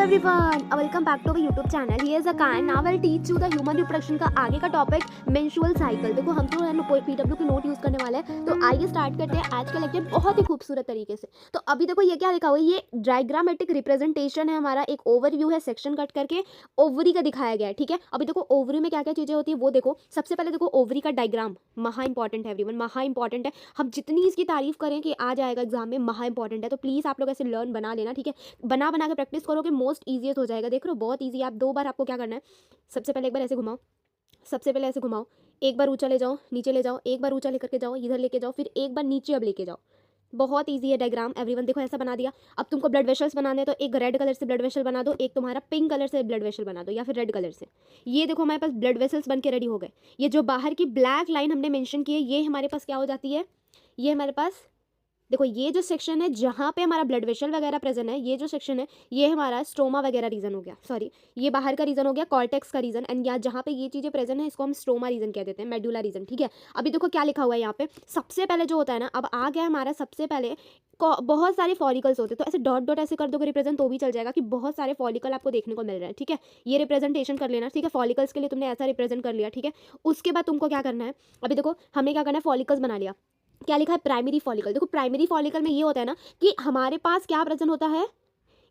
Everyone, welcome back to our YouTube channel. Here is Akan. Now I will teach you the human reproduction का आगे का topic menstrual cycle. देखो हम तो है पीडब्ल्यू की नोट यूज करने वाले हैं, तो आइए स्टार्ट करते हैं आज का लेक्चर बहुत ही खूबसूरत तरीके से। तो अभी देखो ये क्या लिखा हुआ है, ये डायग्रामेटिक रिप्रेजेंटेशन है हमारा, एक ओवरव्यू है सेक्शन कट करके ओवरी का दिखाया गया है। ठीक है, अभी देखो ओवरी में क्या क्या चीजें होती है वो देखो। सबसे पहले देखो ओवरी का डायग्राम महा इंपॉर्टेंट है एवरीवन, महा इंपॉर्टेंट है। हम जितनी इसकी तारीफ करें कि आ जाएगा एग्जाम में, महा इंपॉर्टेंट है। तो प्लीज आप लोग ऐसे लर्न बना लेना, ठीक है, बना बना के प्रैक्टिस करोगे, मोस्ट ईजीएस्ट हो जाएगा। देख रहे हो बहुत ईजी। आप 2 बार आपको क्या करना है, सबसे पहले एक बार ऐसे घुमाओ, सबसे पहले ऐसे घुमाओ, एक बार ऊंचा ले जाओ, नीचे ले जाओ, एक बार ऊंचा लेकर के जाओ, इधर लेके जाओ, फिर एक बार नीचे अब लेके जाओ। बहुत ईजी है डायग्राम एवरीवन। देखो ऐसा बना दिया। अब तुमको ब्लड वेसल्स बनाने हैं, तो एक रेड कलर से ब्लड वेसल बना दो, एक तुम्हारा पिंक कलर से ब्लड वेसल बना दो, या फिर रेड कलर से। ये देखो हमारे पास ब्लड वेसल्स बन के रेडी हो गए। ये जो बाहर की ब्लैक लाइन हमने मेंशन की है, ये हमारे पास क्या हो जाती है, ये हमारे पास देखो ये जो सेक्शन है जहाँ पे हमारा ब्लड वेसल वगैरह प्रेजेंट है, ये जो सेक्शन है ये हमारा स्टोमा वगैरह रीजन हो गया, सॉरी ये बाहर का रीजन हो गया, कॉर्टेक्स का रीजन। एंड यहाँ जहाँ पे ये चीज़ें प्रेजेंट है इसको हम स्टोमा रीजन कह देते हैं, मेडुला रीजन। ठीक है, अभी देखो क्या लिखा हुआ है यहाँ पे। सबसे पहले जो होता है ना, अब आ गया हमारा सबसे पहले बहुत सारे फॉलिकल्स होते हैं, तो ऐसे डॉट डॉट ऐसे कर दोगे रिप्रेजेंट तो भी चल जाएगा कि बहुत सारे फॉलिकल आपको देखने को मिल रहे हैं। ठीक है, ये रिप्रेजेंटेशन कर लेना। ठीक है, फॉलिकल्स के लिए तुमने ऐसा रिप्रेजेंट कर लिया। ठीक है, उसके बाद तुमको क्या करना है, अभी देखो हमने क्या करना है, फॉलिकल्स बना लिया। क्या लिखा है, प्राइमरी फॉलिकल। देखो प्राइमरी फॉलिकल में ये होता है ना कि हमारे पास क्या प्रेजेंट होता है,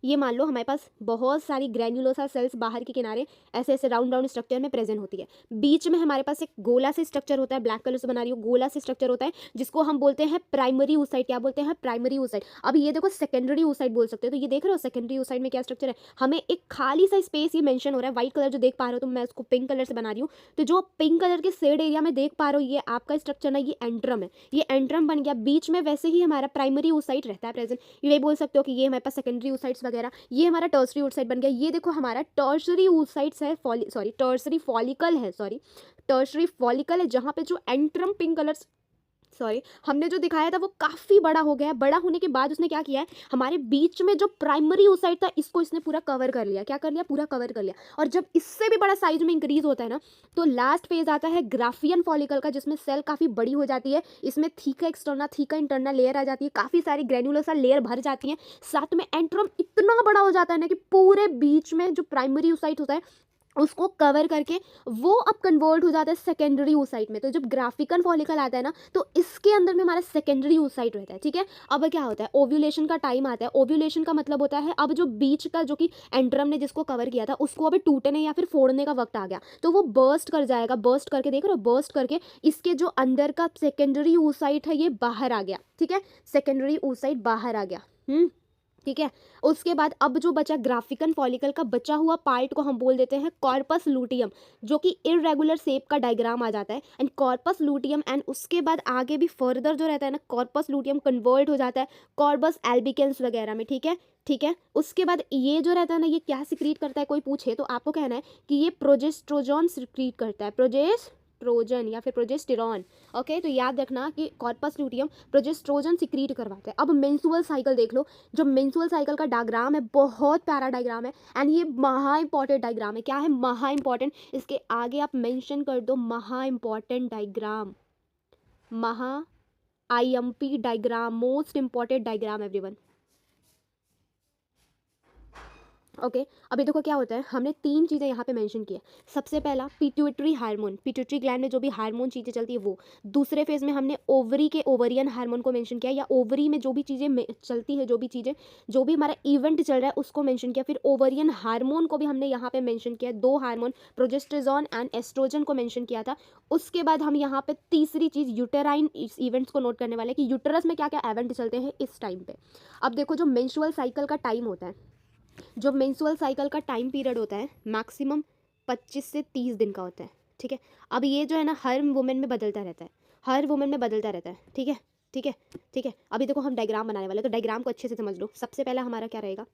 ये मान लो हमारे पास बहुत सारी ग्रैन्युलोसा सेल्स बाहर के किनारे ऐसे ऐसे राउंड राउंड स्ट्रक्चर में प्रेजेंट होती है। बीच में हमारे पास एक गोला से स्ट्रक्चर होता है, ब्लैक कलर से बना रही हूँ, गोला से स्ट्रक्चर होता है जिसको हम बोलते हैं प्राइमरी oocyte। क्या बोलते हैं, प्राइमरी oocyte। अब ये देखो सेकेंडरी oocyte बोल सकते हैं। तो ये देख रहे हो सेकेंडरी oocyte में क्या स्ट्रक्चर है, हमें एक खाली सा स्पेस ये मेंशन हो रहा है, व्हाइट कलर जो देख पा रहे हो, तो मैं उसको पिंक कलर से बना रही हूँ। तो जो पिंक कलर के शेड एरिया में देख पा रहे हो, ये आपका स्ट्रक्चर ना, ये एंट्रम है, ये एंट्रम बन गया। बीच में वैसे ही हमारा प्राइमरी oocyte रहता है प्रेजेंट। ये बोल सकते हो कि ये हमारे पास सेकेंडरी oocytes वगैरह, ये हमारा टर्सरी oocyte बन गया। ये देखो हमारा टर्सरी oocytes है, टर्सरी फॉलिकल है, टर्सरी फॉलिकल है, जहाँ पे जो एंट्रम पिंक कलर, हमने जो दिखाया था वो काफ़ी बड़ा हो गया है। बड़ा होने के बाद उसने क्या किया है, हमारे बीच में जो प्राइमरी oocyte था इसको इसने पूरा कवर कर लिया। क्या कर लिया, पूरा कवर कर लिया। और जब इससे भी बड़ा साइज में इंक्रीज होता है ना, तो लास्ट फेज आता है ग्राफियन फॉलिकल का, जिसमें सेल काफ़ी बड़ी हो जाती है। इसमें theca external, theca internal layer आ जाती है, काफ़ी सारी ग्रेन्युलोसा लेयर भर जाती है। साथ में एंट्रम इतना बड़ा हो जाता है ना कि पूरे बीच में जो प्राइमरी oocyte होता है उसको कवर करके वो अब कन्वर्ट हो जाता है सेकेंडरी oocyte में। तो जब ग्राफिकन फॉलिकल आता है ना, तो इसके अंदर में हमारा सेकेंडरी oocyte रहता है। ठीक है, अब क्या होता है, ओव्यूलेशन का टाइम आता है। ओव्यूलेशन का मतलब होता है अब जो बीच का जो कि एंट्रम ने जिसको कवर किया था उसको अभी टूटने या फिर फोड़ने का वक्त आ गया, तो वो बर्स्ट कर जाएगा। बर्स्ट करके देख रहे हो, बर्स्ट करके इसके जो अंदर का सेकेंडरी oocyte है ये बाहर आ गया। ठीक है, सेकेंडरी oocyte बाहर आ गया। ठीक है, उसके बाद अब जो बचा ग्राफिकन फॉलिकल का बचा हुआ पार्ट को हम बोल देते हैं कॉर्पस लूटियम, जो कि इररेगुलर शेप का डायग्राम आ जाता है। एंड कॉर्पस लूटियम, एंड उसके बाद आगे भी फर्दर जो रहता है ना, कॉर्पस लूटियम कन्वर्ट हो जाता है कॉर्पस एल्बिकेंस वगैरह में। ठीक है, ठीक है, उसके बाद ये जो रहता है ना, ये क्या सिक्रीट करता है, कोई पूछे तो आपको कहना है कि ये प्रोजेस्ट्रोजॉन सिक्रीट करता है, प्रोजेस्ट्रोजन या फिर प्रोजेस्टेरॉन। ओके, तो याद रखना कि कॉर्पस लूटियम प्रोजेस्ट्रोजन सिक्रीट करवाता है। अब मेंस्ट्रुअल साइकिल देख लो, जो मेंस्ट्रुअल साइकिल का डायग्राम है बहुत प्यारा डायग्राम है, एंड ये महा इंपॉर्टेंट डायग्राम है। क्या है, महा इंपॉर्टेंट। इसके आगे आप मेंशन कर दो महा इंपॉर्टेंट डायग्राम, महा IMP diagram, most important diagram everyone. Okay, अभी देखो क्या होता है, हमने 3 चीज़ें यहाँ पे मेंशन की है। सबसे पहला पिट्यूटरी हार्मोन, पिट्यूटरी ग्लैंड में जो भी हार्मोन चीज़ें चलती है वो। दूसरे फेज में हमने ओवरी के ओवरियन हार्मोन को मेंशन किया, या ओवरी में जो भी चीज़ें चलती है, जो भी चीज़ें, जो भी हमारा इवेंट चल रहा है उसको मेंशन किया। फिर ओवरियन हार्मोन को भी हमने यहाँ पे मेंशन किया, 2 हार्मोन प्रोजेस्टेरॉन एंड एस्ट्रोजन को मेंशन किया था। उसके बाद हम यहाँ पे तीसरी चीज़ यूटेराइन इवेंट्स को नोट करने वाले हैं कि यूटरस में क्या क्या इवेंट चलते हैं इस टाइम पे। अब देखो जो मेंस्ट्रुअल साइकिल का टाइम होता है, जो मेंस्ट्रुअल साइकिल का टाइम पीरियड होता है मैक्सिमम 25 से 30 दिन का होता है। ठीक है, अब ये जो है ना हर वुमेन में बदलता रहता है, हर वुमेन में बदलता रहता है। ठीक है, ठीक है, ठीक है, अभी देखो हम डायग्राम बनाने वाले हैं, तो डायग्राम को अच्छे से समझ लो। सबसे पहला हमारा क्या रहेगा,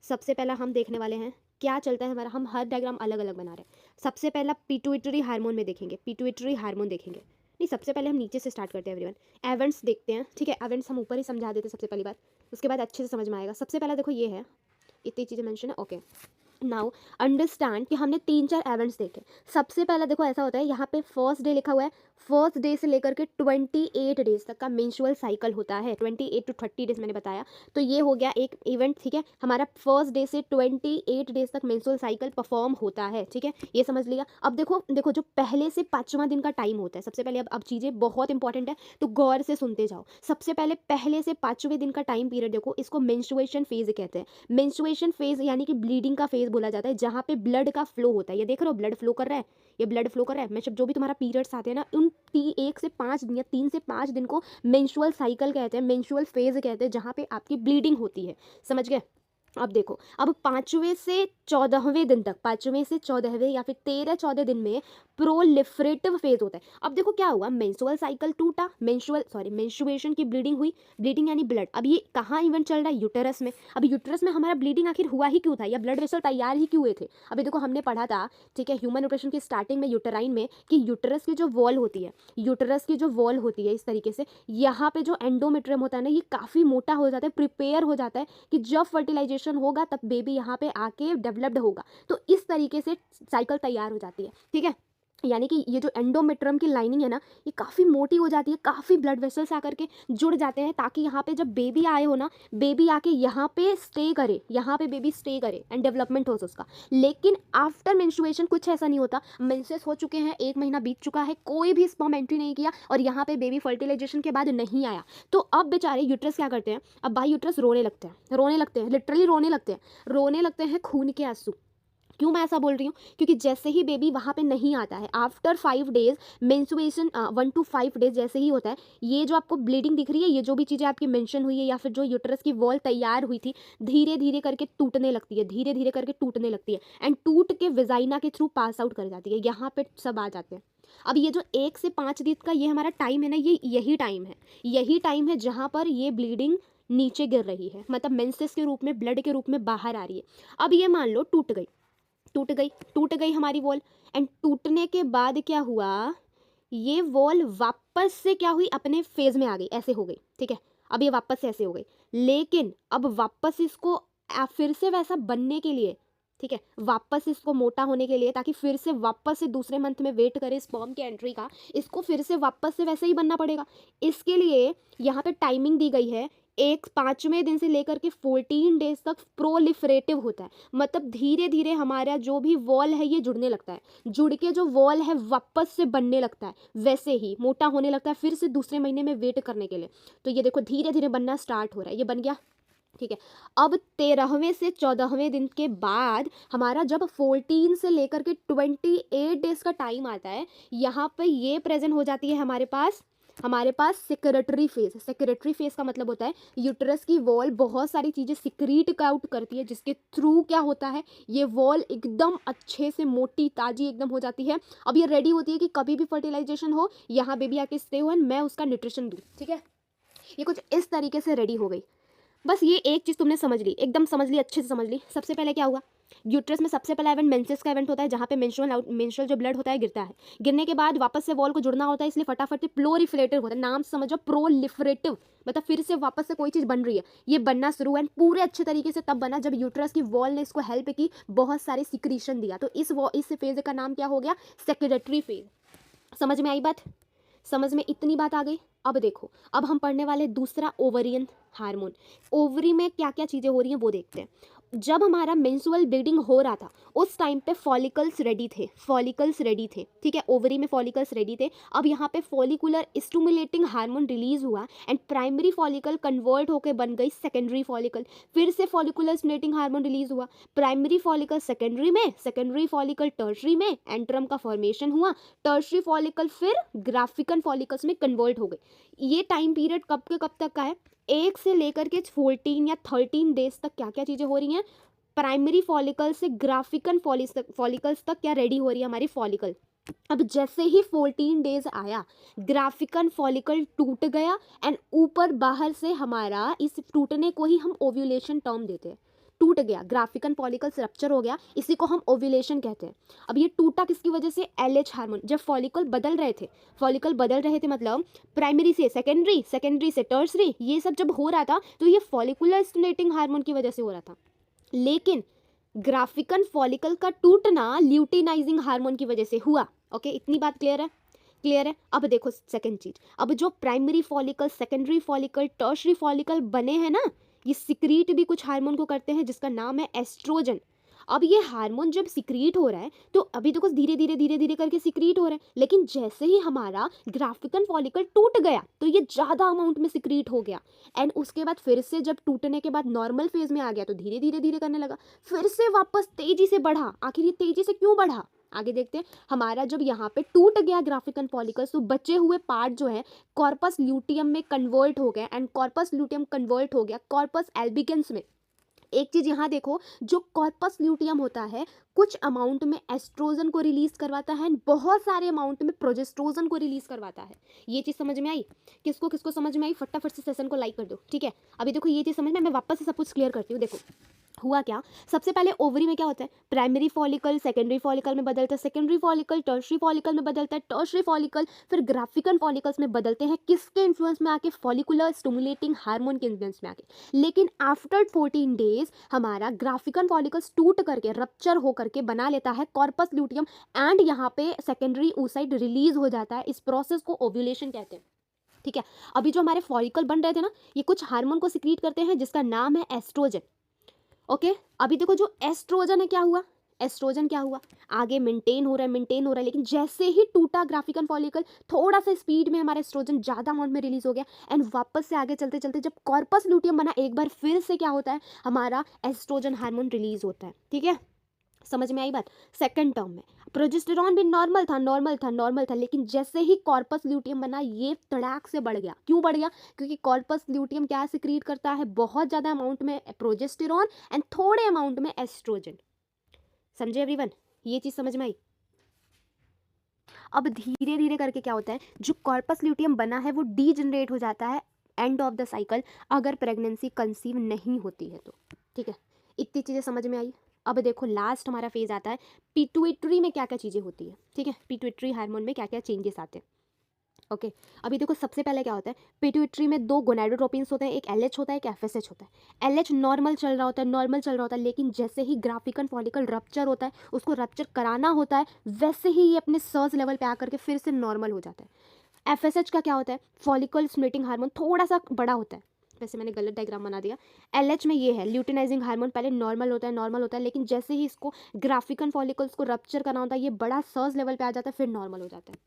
सबसे पहला हम देखने वाले हैं क्या चलता है हमारा, हम हर डायग्राम अलग अलग बना रहे हैं। सबसे पहला पिट्यूटरी हार्मोन में देखेंगे, पिट्यूटरी हार्मोन देखेंगे। नहीं, सबसे पहले हम नीचे से स्टार्ट करते हैं एवरीवन, एवेंट्स देखते हैं। ठीक है, एवेंट्स हम ऊपर ही समझा देते हैं सबसे पहली बात, उसके बाद अच्छे से समझ में आएगा। सबसे पहला देखो ये है, इतनी चीज़ें मेंशन है। ओके, नाउ अंडरस्टैंड कि हमने 3-4 इवेंट्स देखे। सबसे पहला देखो ऐसा होता है, यहाँ पे फर्स्ट डे लिखा हुआ है, फर्स्ट डे से लेकर के 28 डेज तक का मेंस्ट्रुअल साइकिल होता है, 28 टू 30 डेज मैंने बताया। तो ये हो गया एक इवेंट, ठीक है। हमारा फर्स्ट डे से 28 डेज तक मेंस्ट्रुअल साइकिल परफॉर्म होता है, ठीक है, ये समझ लिया। अब देखो देखो जो पहले से 5वां दिन का टाइम होता है, सबसे पहले अब चीज़ें बहुत इंपॉर्टेंट है तो गौर से सुनते जाओ। सबसे पहले से 5वें दिन का टाइम पीरियड देखो, इसको मेंस्ट्रुएशन फेज कहते हैं। मेंस्ट्रुएशन फेज यानी कि ब्लीडिंग का फेज बोला जाता है, जहाँ पे ब्लड का फ्लो होता है। ये देख रहे हो ब्लड फ्लो कर रहा है, ये ब्लड फ्लो कर रहा है। मतलब जो भी तुम्हारा पीरियड्स आते हैं ना, उन 1 से 5 दिन या 3 से 5 दिन को मेंस्ट्रुअल साइकिल कहते हैं, मेंस्ट्रुअल फेज कहते हैं, जहाँ पे आपकी ब्लीडिंग होती है। समझ गए। अब देखो, अब 5वें से 14वें दिन तक, 5वें से 14वें या फिर 13-14 दिन में प्रोलिफरेटिव फेज होता है। अब देखो क्या हुआ, मेंस्ट्रुअल साइकिल टूटा, मेंस्ट्रुएशन की ब्लीडिंग हुई, ब्लीडिंग यानी ब्लड। अब ये कहाँ इवेंट चल रहा है, यूटेरस में। अब यूटेरस में हमारा ब्लीडिंग आखिर हुआ ही क्यों था, या ब्लड वेसल तैयार ही क्यों हुए थे। अभी देखो हमने पढ़ा था, ठीक है, ह्यूमन न्यूट्रिशन की स्टार्टिंग में यूटेराइन में, कि यूटेरस की जो वॉल होती है, यूटेरस की जो वॉल होती है इस तरीके से, यहाँ पे जो एंडोमेट्रियम होता है ना, ये काफ़ी मोटा हो जाता है, प्रिपेयर हो जाता है कि जब फर्टिलाइजेशन होगा तब बेबी यहाँ पे आके डेवलप्ड होगा। तो इस तरीके से साइकिल तैयार हो जाती है, ठीक है। यानी कि ये जो एंडोमेट्रियम की लाइनिंग है ना, ये काफ़ी मोटी हो जाती है, काफ़ी ब्लड वेसल्स आकर के जुड़ जाते हैं, ताकि यहाँ पे जब बेबी आए हो ना, बेबी आके यहाँ पे स्टे करे, यहाँ पे बेबी स्टे करे एंड डेवलपमेंट हो उसका। लेकिन आफ्टर मेंस्ट्रुएशन कुछ ऐसा नहीं होता। मेंसेस हो चुके हैं, 1 महीना बीत चुका है, कोई भी स्पर्म एंट्री नहीं किया और यहाँ पे बेबी फर्टिलाइजेशन के बाद नहीं आया, तो अब बेचारे यूट्रस क्या करते हैं, अब भाई यूट्रस रोने लगते हैं, लिटरली रोने लगते हैं खून के आंसू। क्यों मैं ऐसा बोल रही हूँ, क्योंकि जैसे ही बेबी वहाँ पे नहीं आता है, after 5 days menstruation, 1 to 5 days जैसे ही होता है, ये जो आपको ब्लीडिंग दिख रही है, ये जो भी चीज़ें आपकी मेंशन हुई है या फिर जो यूट्रस की वॉल तैयार हुई थी, धीरे धीरे करके टूटने लगती है, एंड टूट के विजाइना के थ्रू पास आउट कर जाती है। यहाँ पे सब आ जाते हैं। अब ये जो 1 से 5 दिन का ये हमारा टाइम है ना, ये यही टाइम है जहाँ पर ये ब्लीडिंग नीचे गिर रही है, मतलब मेंसेस के रूप में, ब्लड के रूप में बाहर आ रही है। अब ये मान लो टूट गई हमारी वॉल, एंड टूटने के बाद क्या हुआ, ये वॉल वापस से क्या हुई, अपने फेज में आ गई, ऐसे हो गई, ठीक है। अब ये वापस से ऐसे हो गई, लेकिन अब वापस इसको फिर से वैसा बनने के लिए, ठीक है, वापस इसको मोटा होने के लिए, ताकि फिर से वापस से दूसरे मंथ में वेट करे स्पर्म के एंट्री का, इसको फिर से वापस से वैसे ही बनना पड़ेगा। इसके लिए यहाँ पे टाइमिंग दी गई है, 5वें दिन से लेकर के 14 डेज तक प्रोलिफरेटिव होता है, मतलब धीरे धीरे हमारा जो भी वॉल है ये जुड़ने लगता है, जुड़ के जो वॉल है वापस से बनने लगता है, वैसे ही मोटा होने लगता है, फिर से दूसरे महीने में वेट करने के लिए। तो ये देखो धीरे धीरे बनना स्टार्ट हो रहा है, ये बन गया, ठीक है। अब 13वें से 14वें दिन के बाद हमारा जब 14 से लेकर के 28 डेज का टाइम आता है, यहाँ पे ये प्रेजेंट हो जाती है हमारे पास सेक्रेटरी फेज का मतलब होता है यूट्रस की वॉल बहुत सारी चीज़ें सिक्रीट आउट करती है, जिसके थ्रू क्या होता है, ये वॉल एकदम अच्छे से मोटी ताजी एकदम हो जाती है। अब ये रेडी होती है कि कभी भी फर्टिलाइजेशन हो, यहाँ बेबी आके स्टे हो, मैं उसका न्यूट्रिशन दूँ, ठीक है। ये कुछ इस तरीके से रेडी हो गई। बस ये एक चीज़ तुमने समझ ली, एकदम समझ ली, अच्छे से समझ ली। सबसे पहले क्या हुआ, यूट्रस में सबसे पहला इवेंट मेंसेस का इवेंट होता है, जहाँ पे मेंस्ट्रुअल जो ब्लड होता है गिरता है, गिरने के बाद वापस से वॉल को जुड़ना होता है, इसलिए फटाफट से प्रोलिफरेटिव होता है, नाम समझो प्रोलिफरेटिव, मतलब फिर से वापस से कोई चीज़ बन रही है, ये बनना शुरू है पूरे अच्छे तरीके से तब बना जब यूट्रस की वॉल ने इसको हेल्प की, बहुत सारे सिक्रीशन दिया। तो इस फेज का नाम क्या हो गया, सेक्रेटरी फेज। समझ में आई बात, समझ में इतनी बात आ गई। अब देखो, अब हम पढ़ने वाले दूसरा ओवरियन हार्मोन। ओवरी में क्या क्या चीज़ें हो रही हैं वो देखते हैं। जब हमारा मेंस्ट्रुअल ब्लीडिंग हो रहा था उस टाइम पे फॉलिकल्स रेडी थे, ठीक है, ओवरी में फॉलिकल्स रेडी थे। अब यहाँ पे फॉलिकुलर स्टिमुलेटिंग हार्मोन रिलीज हुआ एंड प्राइमरी फॉलिकल कन्वर्ट होकर बन गई सेकेंडरी फॉलिकल, फिर से फॉलिकुलर स्टिमुलेटिंग हार्मोन रिलीज हुआ, प्राइमरी फॉलिकल सेकेंडरी में, सेकेंडरी फॉलिकल टर्शरी में, एंट्रम का फॉर्मेशन हुआ, टर्शरी फॉलिकल फिर ग्राफिकन फॉलिकल्स में कन्वर्ट हो गई। ये टाइम पीरियड कब के कब तक का है, 1 से लेकर के 14 या 13 डेज तक क्या क्या चीज़ें हो रही हैं, प्राइमरी फॉलिकल से ग्राफिकन फॉलिकल्स तक क्या रेडी हो रही है हमारी फॉलिकल। अब जैसे ही 14 डेज आया, ग्राफिकन फॉलिकल टूट गया एंड ऊपर बाहर से हमारा, इस टूटने को ही हम ओव्यूलेशन टर्म देते हैं, टूट गया, ग्राफिकन फॉलिकल्स रप्चर हो गया, इसी को हम ओव्यूलेशन कहते हैं। अब ये टूटा किसकी वजह से, एलएच हार्मोन। जब फॉलिकल बदल रहे थे मतलब प्राइमरी से सेकेंडरी, सेकेंडरी से टर्सरी, ये सब जब हो रहा था तो ये फॉलिकुलर स्टिमुलेटिंग हार्मोन की वजह से हो रहा था। लेकिन ग्राफिकन फॉलिकल का टूटना ल्यूटिनाइजिंग हार्मोन की वजह से हुआ। ओके, इतनी बात क्लियर है? क्लियर है। अब देखो सेकंड चीज, अब जो primary follicle, secondary follicle, tertiary follicle बने हैं ना, ये सिक्रीट भी कुछ हार्मोन को करते हैं जिसका नाम है एस्ट्रोजन। अब ये हार्मोन जब सिक्रीट हो रहा है तो अभी देखो धीरे धीरे धीरे धीरे करके सिक्रीट हो रहा है, लेकिन जैसे ही हमारा ग्राफिकन फॉलिकल टूट गया तो ये ज़्यादा अमाउंट में सिक्रीट हो गया, एंड उसके बाद फिर से जब टूटने के बाद नॉर्मल फेज में आ गया तो धीरे धीरे धीरे करने लगा, फिर से वापस तेजी से बढ़ा। आखिर ये तेजी से क्यों बढ़ा, आगे देखते हैं। हमारा जब यहाँ पे टूट गया ग्राफिकन फॉलिकल्स तो बचे हुए पार्ट जो है कॉर्पस ल्यूटियम में कन्वर्ट हो गया, एंड कॉर्पस ल्यूटियम कन्वर्ट हो गया कॉर्पस एल्बिगेंस में। एक चीज यहाँ देखो, जो कॉर्पस ल्यूटियम होता है कुछ अमाउंट में एस्ट्रोजन को रिलीज करवाता है, बहुत सारे अमाउंट में प्रोजेस्ट्रोजन को रिलीज करवाता है। ये चीज समझ में आई? किसको किसको समझ में आई फटाफट से सेशन को लाइक कर दो, ठीक है। अभी देखो ये चीज समझ में, मैं वापस से सब कुछ क्लियर करती हूँ। देखो हुआ क्या, सबसे पहले ओवरी में क्या होता है, प्राइमरी फॉलिकल सेकेंडरी फॉलिकल में बदलता है, सेकेंडरी फॉलिकल टर्शरी फॉलिकल में बदलता है, टर्शरी फॉलिकल फिर ग्राफिकन फॉलिकल्स में बदलते हैं। किसके इन्फ्लुएंस में आके, फॉलिकुलर स्टिमुलेटिंग हार्मोन के इन्फ्लुएंस में आके। लेकिन आफ्टर 14 डेज हमारा ग्राफिकन फॉलिकल्स टूट करके रप्चर हो करके बना लेता है कॉर्पस ल्यूटियम, एंड यहाँ पे सेकेंडरी oocyte रिलीज हो जाता है। इस प्रोसेस को ओव्यूलेशन कहते हैं, ठीक है। अभी जो हमारे फॉलिकल बन रहे थे ना, ये कुछ हार्मोन को सिक्रीट करते हैं जिसका नाम है एस्ट्रोजन। ओके, अभी देखो जो एस्ट्रोजन है क्या हुआ, एस्ट्रोजन क्या हुआ, आगे मेंटेन हो रहा है मेंटेन हो रहा है, लेकिन जैसे ही टूटा ग्राफिकन फॉलिकल थोड़ा सा स्पीड में हमारा एस्ट्रोजन ज़्यादा अमाउंट में रिलीज हो गया, एंड वापस से आगे चलते चलते जब कॉर्पस ल्यूटियम बना एक बार फिर से क्या होता है, हमारा एस्ट्रोजन हार्मोन रिलीज होता है, ठीक है। समझ में आई बात? सेकंड टर्म में प्रोजेस्टेरॉन भी नॉर्मल था नॉर्मल था नॉर्मल था, लेकिन जैसे ही कॉर्पस ल्यूटियम बना ये तड़ाक से बढ़ गया। क्यों बढ़ गया? क्योंकि कॉर्पस ल्यूटियम क्या सिक्रीट करता है, बहुत ज़्यादा अमाउंट में प्रोजेस्टेरॉन एंड थोड़े अमाउंट में एस्ट्रोजन। समझे एवरीवन? ये चीज़ समझ में आई? अब धीरे धीरे करके क्या होता है, जो कॉर्पस ल्यूटियम बना है वो डीजनरेट हो जाता है एंड ऑफ द साइकिल, अगर प्रेगनेंसी कंसीव नहीं होती है तो, ठीक है। इतनी चीज़ें समझ में आई? अब देखो लास्ट हमारा फेज आता है पिट्यूटरी में क्या क्या चीज़ें होती है, ठीक है। पिट्यूटरी हार्मोन में क्या क्या चेंजेस आते हैं, ओके। अभी देखो सबसे पहले क्या होता है, पिट्यूटरी में दो गोनाडोट्रोपिन्स होते हैं, एक एलएच होता है एक एफएसएच होता है। एलएच नॉर्मल चल रहा होता है नॉर्मल चल रहा होता है, लेकिन जैसे ही ग्राफिकन फॉलिकल रप्चर होता है, उसको रप्चर कराना होता है, वैसे ही ये अपने सर्ज लेवल पे आकर के फिर से नॉर्मल हो जाता है। एफएसएच का क्या होता है, फॉलिकल स्टिमुलेटिंग हार्मोन थोड़ा सा बड़ा होता है, वैसे मैंने गलत डायग्राम बना दिया। एलएच में ये है ल्यूटिनाइजिंग हार्मोन, पहले नॉर्मल होता है, लेकिन जैसे ही इसको ग्राफिकन फॉलिकल्स को रप्चर करना होता है, ये बड़ा सर्ज लेवल पे आ जाता है, फिर नॉर्मल हो जाता है,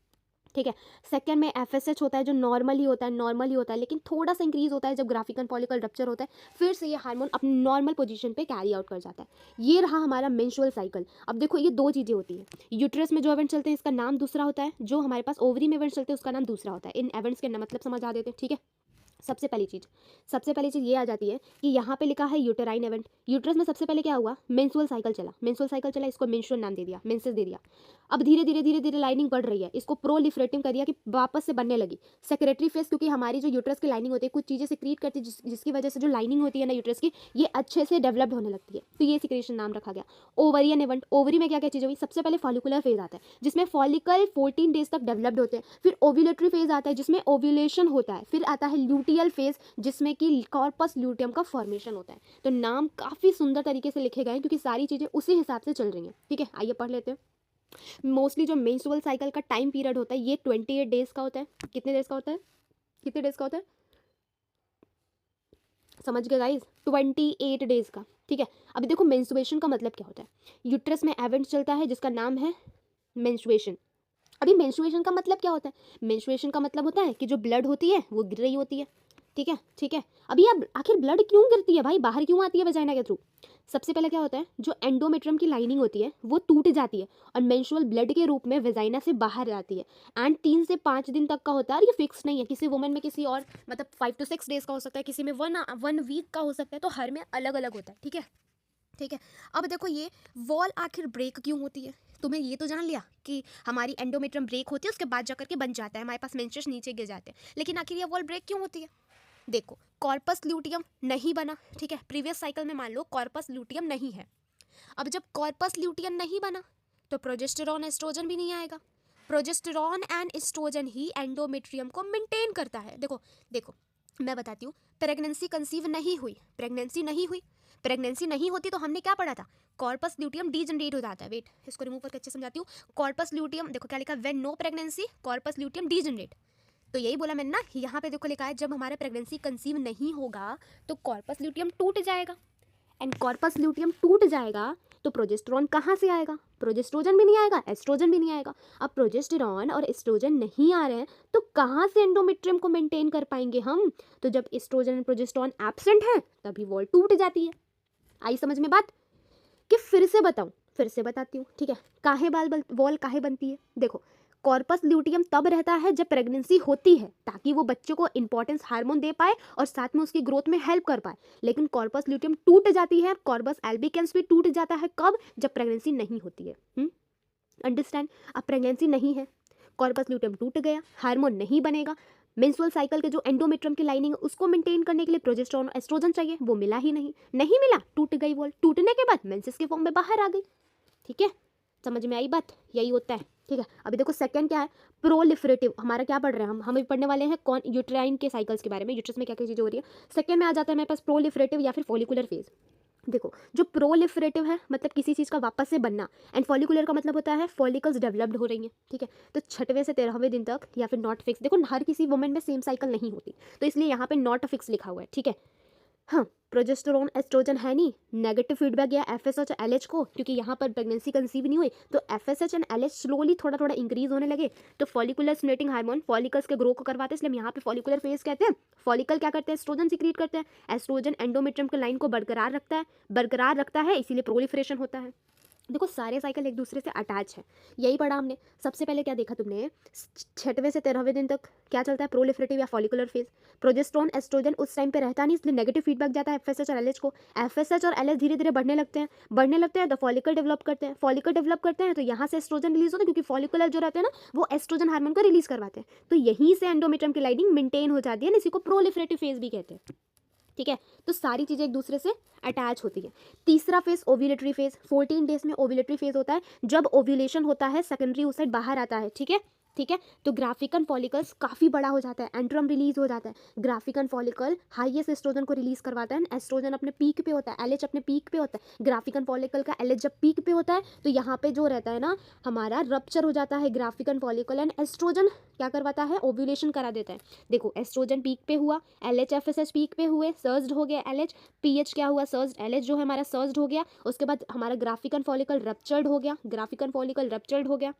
ठीक है। सेकंड में एफएसएच होता है, जो नॉर्मल ही होता है, लेकिन थोड़ा सा इंक्रीज होता है जब ग्राफिकन फॉलिकल रप्चर होता है, फिर से ये हार्मोन अपनी नॉर्मल पोजीशन पे कैरी आउट कर जाता है। ये रहा हमारा मेंस्ट्रुअल साइकिल। अब देखो ये दो चीज़ें होती हैं, यूट्रस में जो इवेंट चलते हैं इसका नाम दूसरा होता है, जो हमारे पास ओवरी में इवेंट चलते हैं उसका नाम दूसरा होता है। इन इवेंट्स के मतलब समझ आ देते हैं, ठीक है। सबसे पहली चीज़ ये आ जाती है कि यहाँ पे लिखा है यूटेराइन इवेंट। यूट्रस में सबसे पहले क्या हुआ, मेंस्ट्रुअल साइकिल चला, इसको मेंस्ट्रुअल नाम दे दिया, मेंसेस दे दिया। अब धीरे धीरे लाइनिंग बढ़ रही है, इसको प्रोलिफरेटिव कर दिया कि वापस से बनने लगी। सेक्रेटरी फेज, क्योंकि हमारी जो यूट्रस की लाइनिंग होती है कुछ चीज़ें सिक्रीट करती है जिसकी वजह से जो लाइनिंग होती है ना यूट्रस की, ये अच्छे से डेवलप्ड होने लगती है, तो ये सिक्रेशन नाम रखा गया। ओवरियन इवेंट, ओवरी में क्या क्या चीज़ हुई, सबसे पहले फॉलिकुलर फेज आता है जिसमें फॉलिकल 14 डेज तक डेवलप्ड होते हैं, फिर ओव्यूलेटरी फेज आता है जिसमें ओव्यूलेशन होता है, फिर आता है ल्यूटियल फेज जिसमें कि कॉर्पस ल्यूटियम का फॉर्मेशन होता है। तो नाम काफ़ी सुंदर तरीके से लिखे गए हैं क्योंकि सारी चीज़ें उसी हिसाब से चल रही हैं, ठीक है। आइए पढ़ लेते हैं। मोस्टली जो मेंस्ट्रुअल साइकिल का टाइम पीरियड होता है ये 28 डेज का होता है। कितने डेज का होता है, कितने डेज का होता है, समझ गए गाइज? 28 डेज का, ठीक है। अभी देखो मेंस्ट्रुएशन का मतलब क्या होता है, यूट्रस में इवेंट चलता है जिसका नाम है मेंस्ट्रुएशन। अभी मेंस्ट्रुएशन का मतलब क्या होता है, मेंस्ट्रुएशन का मतलब होता है कि जो ब्लड होती है वो गिर रही होती है, ठीक है ठीक है। अभी अब आखिर ब्लड क्यों गिरती है भाई, बाहर क्यों आती है वजाइना के थ्रू? सबसे पहले क्या होता है, जो एंडोमेट्रियम की लाइनिंग होती है वो टूट जाती है और मेंस्ट्रुअल ब्लड के रूप में वजाइना से बाहर आती है, एंड 3 से 5 दिन तक का होता है। और ये फिक्स नहीं है, किसी वुमेन में किसी और मतलब 5 to 6 डेज का हो सकता है, किसी में वन वीक का हो सकता है, तो हर में अलग अलग होता है, ठीक है ठीक है। अब देखो ये वॉल आखिर ब्रेक क्यों होती है, तुम्हें ये तो जान लिया कि हमारी एंडोमेट्रियम ब्रेक होती है उसके बाद जाकर के बन जाता है, हमारे पास मेंस्ट्रुएशन नीचे गिर जाते हैं, लेकिन आखिर ये वॉल ब्रेक क्यों होती है? देखो कॉर्पस ल्यूटियम नहीं बना, ठीक है, प्रीवियस साइकिल में मान लो कॉर्पस ल्यूटियम नहीं है। अब जब कॉर्पस ल्यूटियम नहीं बना तो प्रोजेस्टेरॉन एस्ट्रोजन भी नहीं आएगा। प्रोजेस्टेरॉन एंड एस्ट्रोजन ही एंडोमेट्रियम को मेंटेन करता है। देखो देखो मैं बताती हूँ, प्रेगनेंसी कंसीव नहीं हुई, प्रेगनेंसी नहीं हुई प्रेगनेंसी नहीं होती तो हमने क्या पढ़ा था, कॉर्पस ल्यूटियम डीजनरेट हो जाता है। वेट, इसको रिमूव करके अच्छे समझाती हूँ। कॉर्पस ल्यूटियम देखो क्या लिखा है, when no pregnancy corpus luteum degenerate. तो यही बोला मैंने ना, यहाँ पे देखो लिखा है जब हमारे प्रेगनेंसी कंसीव नहीं होगा तो कॉर्पस ल्यूटियम टूट जाएगा, एंड कॉर्पस ल्यूटियम टूट जाएगा तो प्रोजेस्टेरॉन कहाँ से आएगा, प्रोजेस्ट्रोजन भी नहीं आएगा, एस्ट्रोजन भी नहीं आएगा। अब प्रोजेस्टेरॉन और एस्ट्रोजन नहीं आ रहे हैं तो कहाँ से एंडोमेट्रियम को मेंटेन कर पाएंगे हम, तो जब एस्ट्रोजन एंड प्रोजेस्टेरॉन एब्सेंट है तभी वॉल टूट जाती है। आई समझ में बात, कि फिर से बताऊं, फिर से बताती हूँ, ठीक है। काहे वॉल काहे बनती है, देखो कॉर्पस ल्यूटियम तब रहता है जब प्रेगनेंसी होती है ताकि वो बच्चे को इंपॉर्टेंस हार्मोन दे पाए और साथ में उसकी ग्रोथ में हेल्प कर पाए, लेकिन कॉर्पस ल्यूटियम टूट जाती है, कॉर्पस एल्बिकेंस भी टूट जाता है, कब, जब प्रेगनेंसी नहीं होती है। अंडरस्टैंड। अब प्रेगनेंसी नहीं है, कॉर्पस ल्यूटियम टूट गया, हार्मोन नहीं बनेगा, मेंस्ट्रुअल साइकिल के जो एंडोमेट्रियम की लाइनिंग है उसको मेंटेन करने के लिए प्रोजेस्टेरॉन एस्ट्रोजन चाहिए, वो मिला ही नहीं, नहीं मिला, टूट गई वॉल, टूटने के बाद मेंसेस के फॉर्म में बाहर आ गई। ठीक है, समझ में आई बात, यही होता है। ठीक है, अभी देखो सेकंड क्या है, प्रोलिफरेटिव। हमारा क्या पढ़ रहे हैं हम अभी पढ़ने वाले हैं कौन, यूट्राइन के साइकिल्स के बारे में, यूट्रस में क्या क्या चीज़ें हो रही है। सेकंड में आ जाता है मेरे पास प्रोलिफरेटिव या फिर फॉलिकुलर फेज। देखो जो प्रोलिफरेटिव है मतलब किसी चीज़ का वापस से बनना, एंड फॉलिकुलर का मतलब होता है फॉलिकल्स डेवलप्ड हो रही हैं। ठीक है, तो 6वें से 13वें दिन तक या फिर नॉट फिक्स, देखो हर किसी वुमेन में सेम साइकिल नहीं होती तो इसलिए यहाँ पे नॉट फिक्स लिखा हुआ है। ठीक है, हाँ, प्रोजेस्टेरॉन एस्ट्रोजन है नहीं, नेगेटिव फीडबैक गया एफएसएच एलएच को, क्योंकि यहाँ पर प्रेगनेंसी कंसीव नहीं हुई तो एफएसएच एंड एलएच स्लोली थोड़ा थोड़ा इंक्रीज होने लगे, तो फॉलिकुलर स्टिमुलेटिंग हार्मोन फॉलिकल्स के ग्रो को करवाते हैं, इसलिए हम यहाँ पे फॉलिकुलर फेज कहते हैं। फॉलिकल क्या करते हैं, एस्ट्रोजन सीक्रेट करते हैं, एस्ट्रोजन एंडोमेट्रियम के लाइन को बरकरार रखता है, इसीलिए प्रोलिफरेशन होता है। देखो सारे साइकिल एक दूसरे से अटैच है, यही पढ़ा हमने। सबसे पहले क्या देखा तुमने, 6वें से 13वें दिन तक क्या चलता है, प्रोलिफरेटिव या फॉलिकुलर फेज। प्रोजेस्टेरॉन एस्ट्रोजन उस टाइम पे रहता नहीं, इसलिए नेगेटिव फीडबैक जाता है एफएसएच और एलएच को, एफएसएच और एलएच धीरे धीरे बढ़ने लगते हैं तो फॉलिकल डेवलप करते हैं तो यहाँ से एस्ट्रोजन रिलीज होता है, क्योंकि फॉलिकुलर जो रहते हैं ना वो एस्ट्रोजन हार्मोन को रिलीज करवाते हैं, तो यहीं से एंडोमेट्रियम की लाइनिंग मेंटेन हो जाती है, इसी को प्रोलिफरेटिव फेज भी कहते हैं। ठीक है, तो सारी चीज़ें एक दूसरे से अटैच होती है। तीसरा फेज ओव्यूलेटरी फेज, 14 डेज में ओव्यूलेटरी फेज होता है, जब ओव्यूलेशन होता है सेकेंडरी ओसाइट बाहर आता है। ठीक है, तो ग्राफिकन फॉलिकल्स काफ़ी बड़ा हो जाता है, एंड्रम रिलीज हो जाता है, ग्राफिकन फॉलिकल हाईएस्ट एस्ट्रोजन को रिलीज करवाता है, एस्ट्रोजन अपने पीक पे होता है, एलएच अपने पीक पे होता है, ग्राफिकन फॉलिकल का एलएच जब पीक पे होता है तो यहाँ पे जो रहता है ना हमारा रप्चर हो जाता है ग्राफिकन फॉलिकल, एंड एस्ट्रोजन क्या करवाता है, ओव्यूलेशन करा देता है। देखो एस्ट्रोजन पीक पे हुआ, एलएच एफएसएच पीक पे हुए, सर्ज्ड हो गया एलएच, पीएच क्या हुआ, सर्ज्ड, एलएच जो है हमारा सर्ज्ड हो गया, उसके बाद हमारा ग्राफिकन फॉलिकल रप्चर्ड हो गया।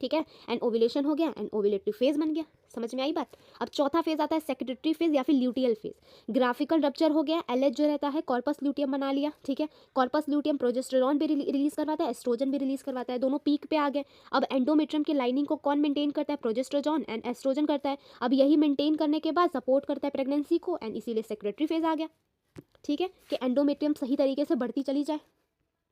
ठीक है, एंड ओव्यूलेशन हो गया, एंड ओव्यूलेटरी फेज बन गया। समझ में आई बात। अब चौथा फेज आता है सेक्रेटरी फेज या फिर ल्यूटियल फेज। ग्राफिकल रप्चर हो गया, एलएच जो रहता है कॉर्पस ल्यूटियम बना लिया। ठीक है, कॉर्पस ल्यूटियम प्रोजेस्टेरॉन भी रिलीज करवाता है, एस्ट्रोजन भी रिलीज करवाता है, दोनों पीक पे आ गए। अब एंडोमेट्रियम की लाइनिंग को कौन मेंटेन करता है, प्रोजेस्टेरॉन एंड एस्ट्रोजन करता है। अब यही मेंटेन करने के बाद सपोर्ट करता है प्रेगनेंसी को, एंड इसीलिए सेक्रेटरी फेज आ गया। ठीक है, कि एंडोमेट्रियम सही तरीके से बढ़ती चली जाए।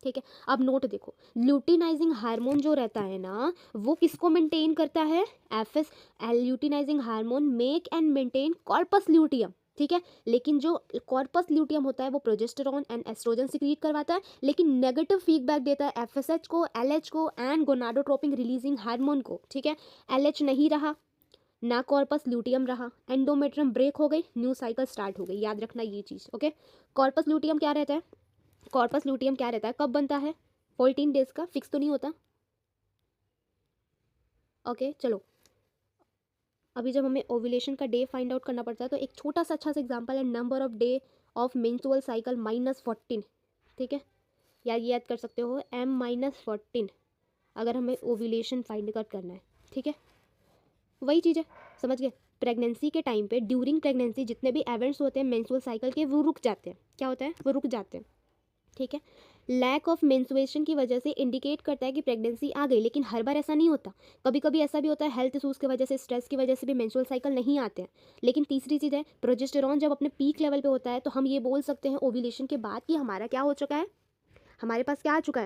ठीक है, अब नोट देखो, ल्यूटिनाइजिंग हार्मोन जो रहता है ना वो किसको मेंटेन करता है, FS luteinizing hormone make and maintain corpus luteum. ठीक है, लेकिन जो कॉर्पस ल्यूटियम होता है वो प्रोजेस्टेरॉन एंड एस्ट्रोजन सिक्रीट करवाता है, लेकिन नेगेटिव फीडबैक देता है एफएसएच को, एलएच को एंड गोनाडोट्रोपिन रिलीजिंग हार्मोन को। ठीक है, एलएच नहीं रहा ना कॉर्पस ल्यूटियम रहा, एंडोमेट्रियम ब्रेक हो गई, न्यू साइकिल स्टार्ट हो गई। याद रखना ये चीज़। ओके, कॉर्पस ल्यूटियम क्या रहता है, कॉर्पस ल्यूटियम क्या रहता है, कब बनता है, 14 डेज का, फिक्स तो नहीं होता। ओके चलो, अभी जब हमें ओव्यूलेशन का डे फाइंड आउट करना पड़ता है तो एक छोटा सा अच्छा सा एग्जांपल है, number of day of menstrual cycle -14। ठीक है, या ये याद कर सकते हो M-14 अगर हमें ओव्यूलेशन फाइंड आउट करना है। ठीक है, वही चीज़ है, समझ गए। प्रेगनेंसी के टाइम पे, ड्यूरिंग प्रेगनेंसी जितने भी इवेंट्स होते हैं मेंस्ट्रुअल साइकिल के वो रुक जाते हैं। क्या होता है, वो रुक जाते हैं। ठीक है, लैक ऑफ मेंस्ट्रुएशन की वजह से इंडिकेट करता है कि प्रेगनेंसी आ गई, लेकिन हर बार ऐसा नहीं होता, कभी कभी ऐसा भी होता है हेल्थ इशूज़ की वजह से, स्ट्रेस की वजह से भी मेंस्ट्रुअल साइकिल नहीं आते हैं। लेकिन तीसरी चीज़ है, प्रोजेस्टेरॉन जब अपने पीक लेवल पे होता है तो हम ये बोल सकते हैं ओव्यूलेशन के बाद कि हमारा क्या हो चुका है, हमारे पास क्या आ चुका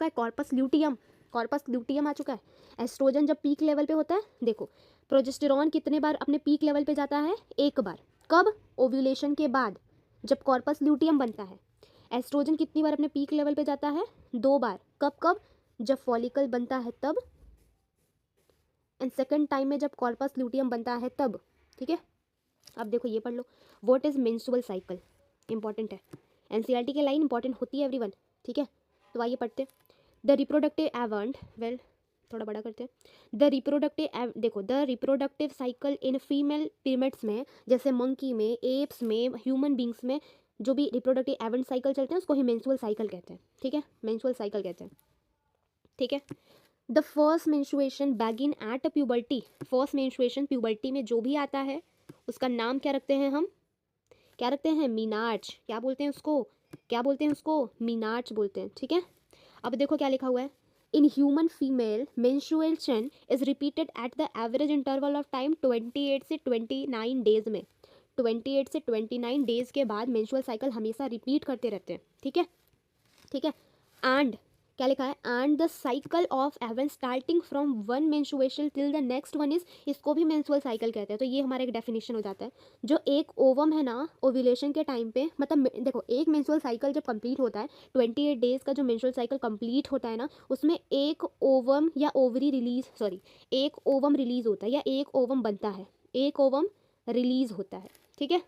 है, कॉर्पस ल्यूटियम आ चुका है। एस्ट्रोजन जब पीक लेवल पे होता है, देखो प्रोजेस्टेरॉन कितने बार अपने पीक लेवल पे जाता है, एक बार, कब, ओव्यूलेशन के बाद जब कॉर्पस ल्यूटियम बनता है। एस्ट्रोजन कितनी बार अपने पीक लेवल पे जाता है, 2 बार, कब, जब फॉलिकल बनता है तब, एंड सेकंड टाइम में जब कॉर्पस ल्यूटियम बनता है तब। ठीक है, अब देखो ये पढ़ लो, what is menstrual cycle. Important है, एनसीईआरटी की लाइन इंपॉर्टेंट होती है एवरीवन, ठीक है। तो आइए पढ़ते। द रिप्रोडक्टिव एवेंट, वेल थोड़ा बड़ा करते हैं। द रिप्रोडक्टिव, देखो the reproductive cycle in female pyramids में, जैसे मंकी में, एप्स में, ह्यूमन बींग्स में जो भी रिप्रोडक्टिव एवेंट साइकिल चलते हैं उसको ही मेंस्ट्रुअल साइकिल कहते हैं, ठीक है, मेंस्ट्रुअल साइकिल कहते हैं, ठीक है। The first menstruation begin at puberty, first menstruation puberty में जो भी आता है उसका नाम क्या रखते हैं हम, क्या रखते हैं, मीनार्च, क्या बोलते हैं उसको, क्या बोलते हैं उसको, मीनार्च बोलते हैं, ठीक है। अब देखो क्या लिखा हुआ है, in human female menstruation is repeated at the average interval of time 28 से 29 डेज में, 28 से 29 डेज के बाद मेंस्ट्रुअल साइकिल हमेशा रिपीट करते रहते हैं, ठीक है, ठीक है। एंड क्या लिखा है, and the cycle of event starting from one menstruation till the next one is, इसको भी मेंस्ट्रुअल साइकिल कहते हैं। तो ये हमारा एक डेफिनेशन हो जाता है, जो एक ओवम है ना ओव्यूलेशन के टाइम पे, मतलब देखो एक मेंस्ट्रुअल साइकिल जब कंप्लीट होता है 28 डेज का जो मेंस्ट्रुअल साइकिल कंप्लीट होता है ना, उसमें एक ओवम या ओवरी रिलीज, सॉरी एक ओवम रिलीज होता है या एक ओवम बनता है, एक ओवम रिलीज होता है, ठीक है,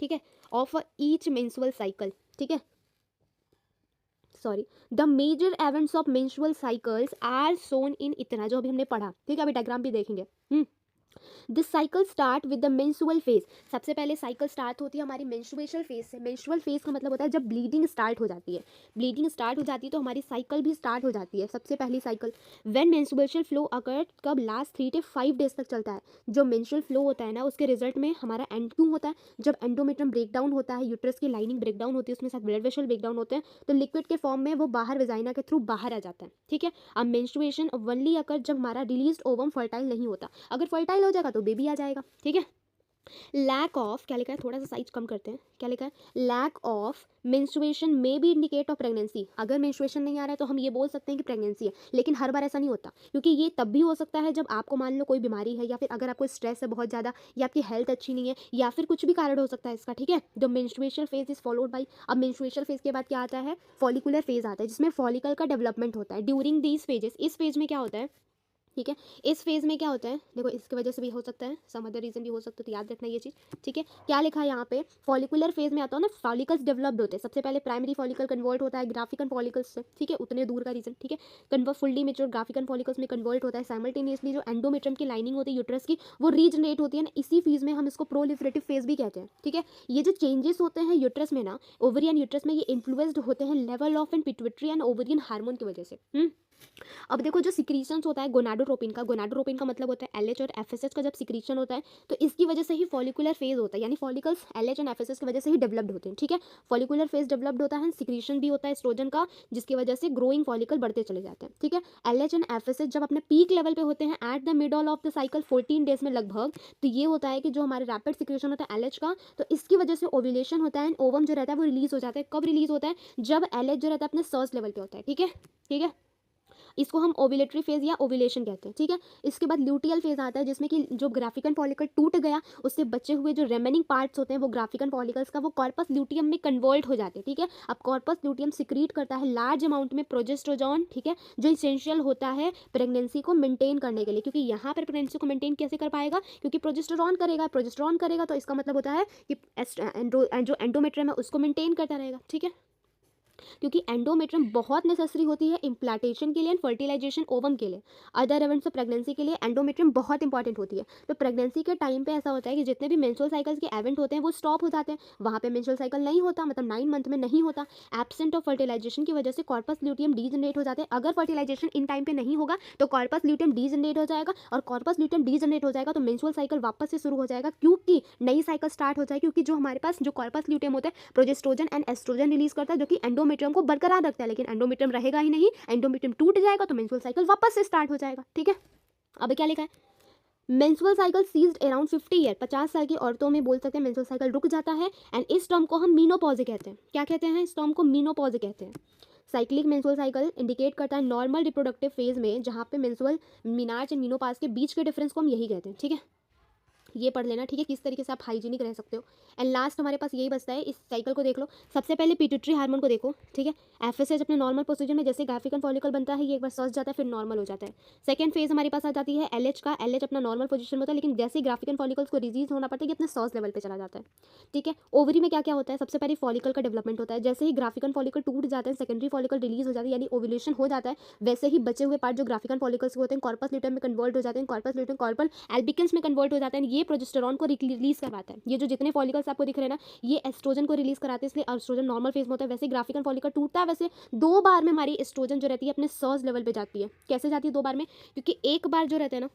ठीक है, ऑफ ईच मेंस्ट्रुअल साइकिल, ठीक है। Sorry, the major events of menstrual cycles are shown in, इतना जो अभी हमने पढ़ा, ठीक है, अभी डायग्राम भी देखेंगे। This cycle start with the menstrual phase, सबसे पहले साइकिल स्टार्ट होती है हमारी मेंस्ट्रुएशनल फेज से। मेंस्ट्रुअल फेज का मतलब होता है जब ब्लीडिंग स्टार्ट हो जाती है, ब्लीडिंग स्टार्ट हो जाती है तो हमारी साइकिल भी स्टार्ट हो जाती है, सबसे पहली साइकिल। व्हेन मेंस्ट्रुएशनल फ्लो अकर, कब, लास्ट 3 से 5 डेज तक चलता है। जो मेंस्ट्रुअल फ्लो होता है ना उसके रिजल्ट में हमारा एंड क्यों होता है, जब एंडोमेट्रियम ब्रेकडाउन होता है, यूट्रस की लाइनिंग ब्रेकडाउन होती है, उसमें साथ ब्लड वेसल ब्रेकडाउन होते हैं, तो लिक्विड के फॉर्म में वो बाहर वेजाइना के थ्रू बाहर आ जाता है, ठीक है। अब मेंस्ट्रुएशन ओनली अकर जब हमारा रिलीज्ड ओवम फर्टाइल नहीं होता, अगर फर्टाइल हो जाएगा तो बेबी आ जाएगा, ठीक है। लैक ऑफ, क्या लिखा है, थोड़ा सा साइज कम करते हैं, क्या लिखा है, lack of menstruation may be indicate of pregnancy, अगर मेंस्ट्रुएशन नहीं आ रहा है तो हम ये बोल सकते हैं कि प्रेगनेंसी है, लेकिन हर बार ऐसा नहीं होता, क्योंकि ये तब भी हो सकता है जब आपको मान लो कोई बीमारी है, या फिर अगर आपको स्ट्रेस है बहुत ज़्यादा, या आपकी हेल्थ अच्छी नहीं है, या फिर कुछ भी कारण हो सकता है इसका, ठीक है। The menstrual phase is followed by, अब मेंस्ट्रुएशनल फेज के बाद क्या आता है, फॉलिकुलर फेज आता है, जिसमें फॉलिकल का डेवलपमेंट होता है। ड्यूरिंग दीज फेजेस, इस फेज में क्या होता है, ठीक है, इस फेज में क्या होता है, देखो इसकी वजह से भी हो सकता है, सम अदर रीजन भी हो सकता है, तो याद रखना ये चीज़, ठीक है। क्या लिखा है यहाँ पे, फॉलिकुलर फेज में आता है ना, फॉलिकल्स डेवलप्ड होते हैं, सबसे पहले प्राइमरी फॉलिकल कन्वर्ट होता है ग्राफिकन फॉलिकल्स से, ठीक है, उतने दूर का रीजन, ठीक है। Convert fully mature Graafian follicles में कन्वर्ट होता है। साइमल्टेनियसली जो एंडोमेट्रियम की लाइनिंग होती है यूट्रस की, वो रीजनरेट होती है ना, इसी फेज में हम इसको प्रोलिफरेटिव फेज भी कहते हैं, ठीक है। ये जो चेंजेस होते हैं यूट्रस में ना, ओवरियन यूट्रस में, ये इन्फ्लुएंस्ड होते हैं level of and pituitary and ovarian hormone की वजह से। अब देखो जो सिक्रीशंस होता है गोनाडोट्रोपिन का, गोनाडोट्रोपिन का मतलब होता है एलएच और एफएसएच का जब सिक्रीशन होता है तो इसकी वजह से ही फॉलिकुलर फेज होता है, यानी फॉलिकल्स एलएच और एफएसएच की वजह से ही डेवलप्ड होते हैं, ठीक है। फॉलिकुलर फेज डेवलप्ड होता है, सिक्रीशन भी होता है एस्ट्रोजन का, जिसकी वजह से ग्रोइंग फॉलिकल बढ़ते चले जाते हैं, ठीक है। एलएच एंड एफएसएच जब अपने पीक लेवल पे होते हैं at the middle of the cycle 14 days में लगभग, तो ये होता है कि जो हमारे रैपिड सिक्रेशन होता है एलएच का, तो इसकी वजह से ओव्यूलेशन होता है, ओवम जो रहता है वो रिलीज हो जाता है। कब रिलीज होता है, जब एलएच जो रहता है अपने सर्च लेवल पे होता है, ठीक है, ठीक है। इसको हम ओव्यूलेटरी फेज या ओव्यूलेशन कहते हैं, ठीक है। इसके बाद ल्यूटियल फेज आता है, जिसमें कि जो ग्राफिकन फॉलिकल टूट गया उससे बचे हुए जो रिमेनिंग पार्ट्स होते हैं वो ग्राफिकन फॉलिकल्स का, वो कॉर्पस ल्यूटियम में कन्वर्ट हो जाते हैं, ठीक है। अब कॉर्पस ल्यूटियम सिक्रीट करता है लार्ज अमाउंट में प्रोजेस्टेरोन, ठीक है, जो इसेंशियल होता है प्रेगनेंसी को मेंटेन करने के लिए, क्योंकि यहाँ पर प्रेगनेंसी को मेंटेन कैसे कर पाएगा, क्योंकि प्रोजेस्टेरोन करेगा, प्रोजेस्टेरोन करेगा तो इसका मतलब होता है कि जो एंडोमेट्रियम है उसको मेंटेन करता रहेगा, ठीक है, क्योंकि एंडोमेट्रियम बहुत नेसेसरी होती है इम्प्लांटेशन के लिए एंड फर्टिलाइजेशन ओवम के लिए। अदर इवेंट्स ऑफ प्रेगनेंसी के लिए एंडोमेट्रियम बहुत इंपॉर्टेंट होती है। तो प्रेगनेंसी के टाइम पे ऐसा होता है कि जितने भी मेंस्ट्रुअल साइकिल्स के इवेंट होते हैं वो स्टॉप हो जाते हैं, वहाँ पे मेंस्ट्रुअल साइकिल नहीं होता, मतलब 9 मंथ में नहीं होता। एब्सेंट ऑफ फर्टिलाइजेशन की वजह से कॉर्पस ल्यूटियम डीजनरेट हो जाते हैं। अगर फर्टिलाइजेशन इन टाइम पे नहीं होगा तो कॉर्पस ल्यूटियम डीजनरेट हो जाएगा, और कॉर्पस ल्यूटियम डीजनरेट हो जाएगा तो मेंस्ट्रुअल साइकिल वापस से शुरू हो जाएगा, क्योंकि नई साइकिल स्टार्ट हो जाएगी, क्योंकि जो हमारे पास जो कॉर्पस ल्यूटियम होता है प्रोजेस्ट्रोजन एंड एस्ट्रोजन रिलीज करता है, जो कि एंडोमेट्रियम को बरकरार रखता है, लेकिन एंडोमेट्रियम रहेगा ही नहीं, एंडोमेट्रियम टूट जाएगा तो मेंस्ट्रुअल साइकिल वापस से स्टार्ट हो जाएगा, ठीक है। अब क्या लिखा है, menstrual cycle ceased around 50 year, 50 साल की औरतों में बोल सकते हैं मेंस्ट्रुअल साइकिल रुक जाता है, एंड इस टर्म को हम मीनोपॉज कहते हैं। क्या कहते हैं, इस टर्म को मीनोपॉज कहते हैं। साइक्लिक मेंस्ट्रुअल साइकिल इंडिकेट करता है नॉर्मल रिप्रोडक्टिव फेज में, जहाँ पे मेंस्ट्रुअल मीनार्च एंड मीनोपॉज के बीच के डिफरेंस को हम यही कहते हैं, ठीक है। ये पढ़ लेना, ठीक है, किस तरीके से आप हाइजीनिक रह सकते हो। एंड लास्ट हमारे पास यही बचता है, इस साइकिल को देख लो। सबसे पहले पिट्यूटरी हार्मोन को देखो, ठीक है, एफएसएच अपने नॉर्मल पोजीशन में, जैसे ग्राफिकन फॉलिकल बनता है ये एक बार सॉस जाता है फिर नॉर्मल हो जाता है। सेकंड फेज हमारे पास आ जाती है एलएच का, एलएच अपना नॉर्मल पोजीशन में होता है, लेकिन जैसे ग्राफिकन फॉलिकल्स को रिलीज होना पड़ता है कि अपने सॉस लेवल पे चला जाता है, ठीक है। ओवरी में क्या क्या होता है, सबसे पहले फॉलिकल का डेवलपमेंट होता है, जैसे ही ग्राफिकन फॉलिकल टूट जाते हैं सेकेंडरी फॉलिकल रिलीज हो जाती है यानी ओव्यूलेशन हो जाता है, वैसे ही बचे हुए पार्ट जो ग्राफिकन फॉलिकल्स होते हैं कॉर्पस ल्यूटेम में कन्वर्ट हो जाते हैं, कॉर्पस ल्यूटेम कॉर्पल एल्बिकन्स में कन्वर्ट हो जाते हैं। ये प्रोजेस्टेरॉन को रिलीज करवाता है। ये जो जितने फॉलिकल्स आपको दिख रहे हैं ना, ये एस्ट्रोजन को रिलीज कराते हैं, इसलिए एस्ट्रोजन नॉर्मल फेज में होता है। वैसे ग्राफिकन फॉलिकल टूटता है, वैसे 2 बार में हमारी एस्ट्रोजन जो रहती है अपने सॉस लेवल पे जाती है। कैसे जाती है 2 बार में, क्योंकि एक बार जो रहते हैं ना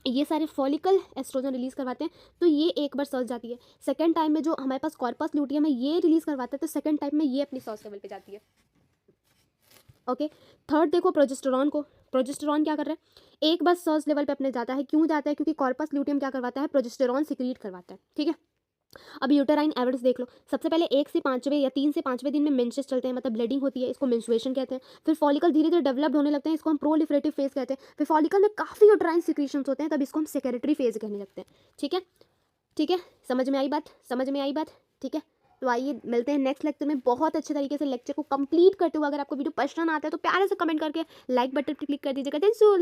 ये सारे फॉलिकल एस्ट्रोजन रिलीज करवाते हैं, तो ये एक बार सॉस जाती है। सेकंड टाइम में जो हमारे पास कॉर्पस ल्यूटियम है ये रिलीज करवाता है, तो सेकंड टाइम में ये अपनी सॉस लेवल पे जाती है। ओके, थर्ड देखो प्रोजेस्टेरॉन को। प्रोजेस्टेरॉन क्या कर रहा है, एक बार सॉस लेवल पे अपने जाता है। क्यों जाता है, क्योंकि कॉर्पस ल्यूटियम क्या करवाता है, प्रोजेस्टेरॉन सिक्रीट करवाता है, ठीक है। अब यूटेराइन एविडेंस देख लो। सबसे पहले 1 से 5वें या 3 से 5वें दिन में मेंसेस चलते हैं, मतलब ब्लीडिंग होती है, इसको मेंस्ट्रुएशन कहते हैं। फिर फॉलिकल धीरे धीरे डेवलप्ड होने लगते हैं, इसको हम प्रोलिफरेटिव फेज कहते हैं। फिर फॉलिकल में काफ़ी यूटेराइन सिक्रीशंस होते हैं, तब इसको हम सेक्रेटरी फेज कहने लगते हैं, ठीक है। ठीक है, समझ में आई बात, समझ में आई बात, ठीक है। तो आइए मिलते हैं नेक्स्ट लेक्चर में, बहुत अच्छे तरीके से लेक्चर को कंप्लीट करते हुए। अगर आपको वीडियो पसंद आता है तो प्यारे से कमेंट करके लाइक बटन पर क्लिक कर दीजिएगा। Thank you,